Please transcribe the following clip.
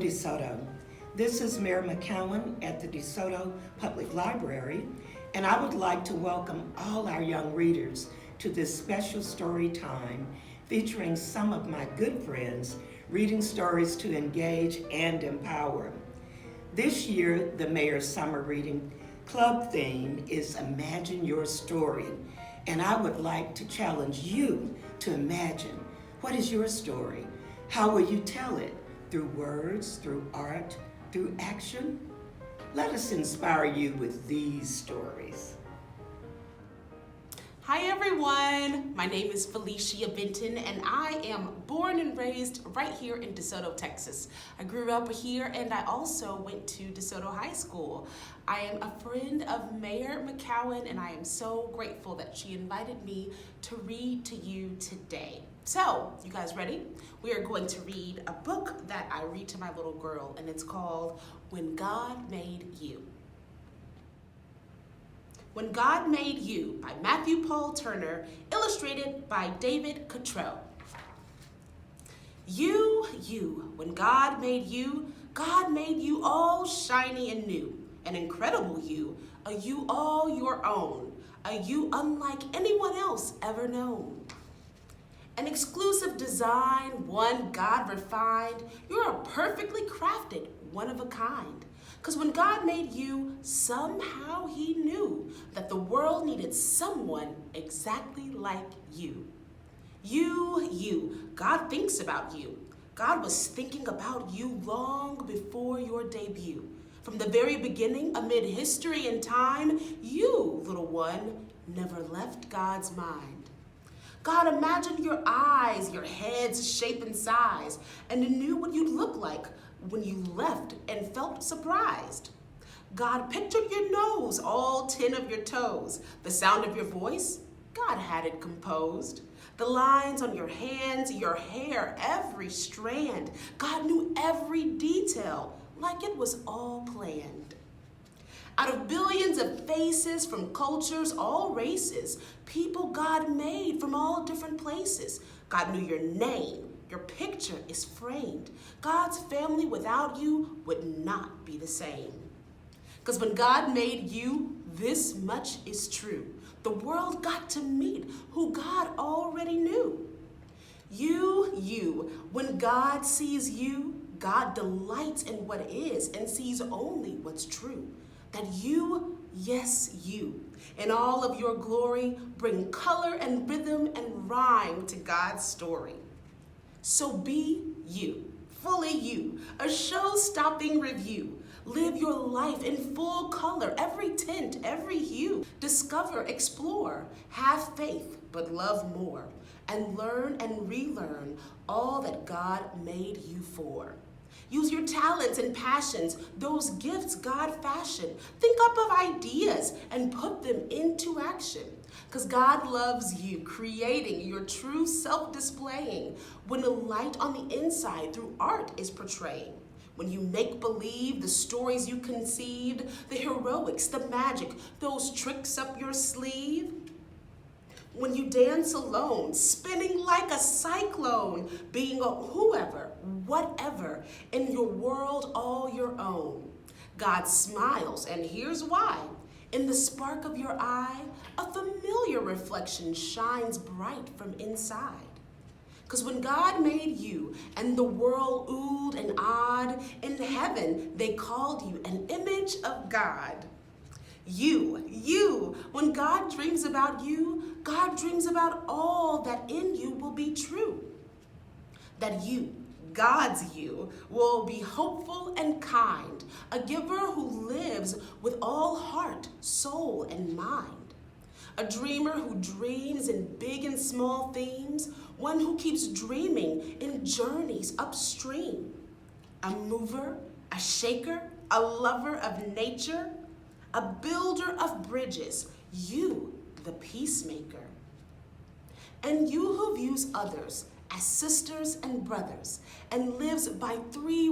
DeSoto. This is Mayor McCowan at the DeSoto Public Library, and I would like to welcome all our young readers to this special story time featuring some of my good friends reading stories to engage and empower. This year, the Mayor's Summer Reading Club theme is Imagine Your Story, and I would like to challenge you to imagine, what is your story? How will you tell it? Through words, through art, through action? Let us inspire you with these stories. Hi everyone, my name is Feleceia Benton and I am born and raised right here in DeSoto, Texas. I grew up here and I also went to DeSoto High School. I am a friend of Mayor McCowan and I am so grateful that she invited me to read to you today. So, you guys ready? We are going to read a book that I read to my little girl and it's called When God Made You. When God Made You by Matthew Paul Turner, illustrated by David Cottrell. You, when God made you all shiny and new, an incredible you, a you all your own, a you unlike anyone else ever known. An exclusive design, one God refined, you're a perfectly crafted, one of a kind. Because when God made you, somehow he knew that the world needed someone exactly like you. You, God thinks about you. God was thinking about you long before your debut. From the very beginning, amid history and time, you, little one, never left God's mind. God imagined your eyes, your head's shape and size, and he knew what you'd look like when you left and felt surprised. God pictured your nose, all 10 of your toes. The sound of your voice, God had it composed. The lines on your hands, your hair, every strand. God knew every detail, like it was all planned. Out of billions of faces from cultures, all races, people God made from all different places. God knew your name. Your picture is framed. God's family without you would not be the same. Because when God made you, this much is true. The world got to meet who God already knew. You, when God sees you, God delights in what is and sees only what's true. That you, yes, you, in all of your glory, bring color and rhythm and rhyme to God's story. So be you, fully you, a show-stopping review. Live your life in full color, every tint, every hue. Discover, explore, have faith, but love more. And learn and relearn all that God made you for. Use your talents and passions, those gifts God fashioned. Think up of ideas and put them into action. Because God loves you, creating your true self displaying. When the light on the inside through art is portraying. When you make believe the stories you conceived, the heroics, the magic, those tricks up your sleeve. When you dance alone, spinning like a cyclone, being a whoever, whatever, in your world all your own. God smiles, and here's why. In the spark of your eye, a familiar reflection shines bright from inside. Because when God made you and the world oohed and awed, in heaven they called you an image of God. You, when God dreams about you, God dreams about all that in you will be true. That you, God's you, will be hopeful and kind, a giver who lives with all heart, soul, and mind. A dreamer who dreams in big and small themes, one who keeps dreaming in journeys upstream. A mover, a shaker, a lover of nature, a builder of bridges, you, the peacemaker. And you who views others as sisters and brothers and lives by 3